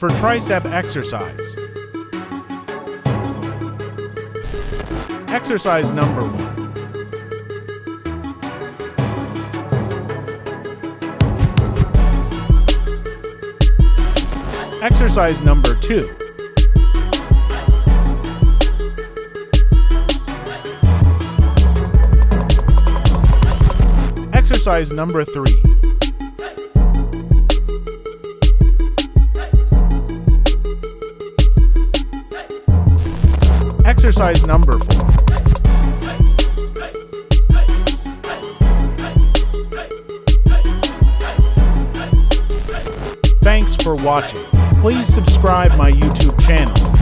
For tricep exercise. Exercise number 1. Exercise number 2. Exercise number 3. Exercise number 4. Thanks for watching. Please subscribe my YouTube channel.